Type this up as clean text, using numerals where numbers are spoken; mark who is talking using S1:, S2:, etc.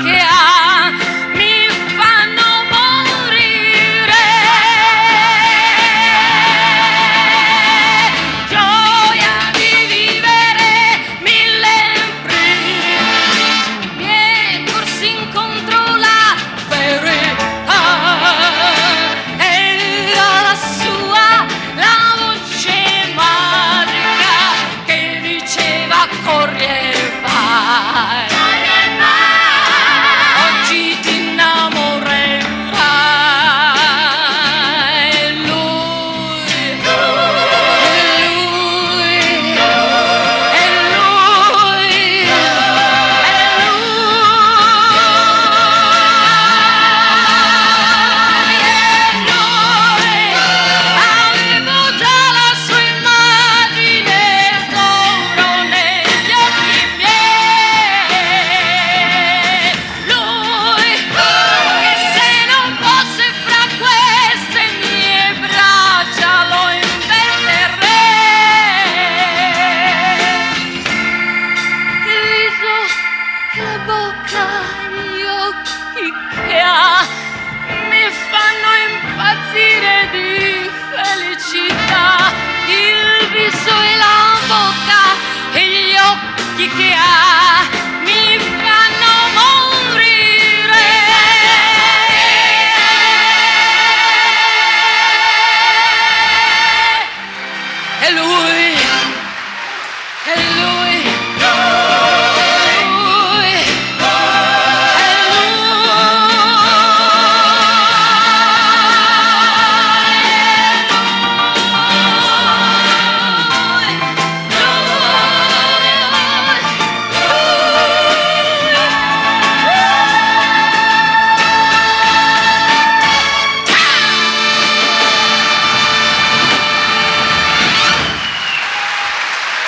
S1: che ha mi fanno morire. Gioia di vivere mille primi, miei corsi incontro la verità. Era la sua la voce magica che diceva corri e vai. Oggi ti innamorerai. E lui, avevo già la sua immagine d'oro negli occhi miei. Lui, che se non fosse fra queste mie braccia lo inventerei. Il viso e la bocca e gli occhi che ha mi fanno impazzire di felicità. Il viso e la bocca e gli occhi che ha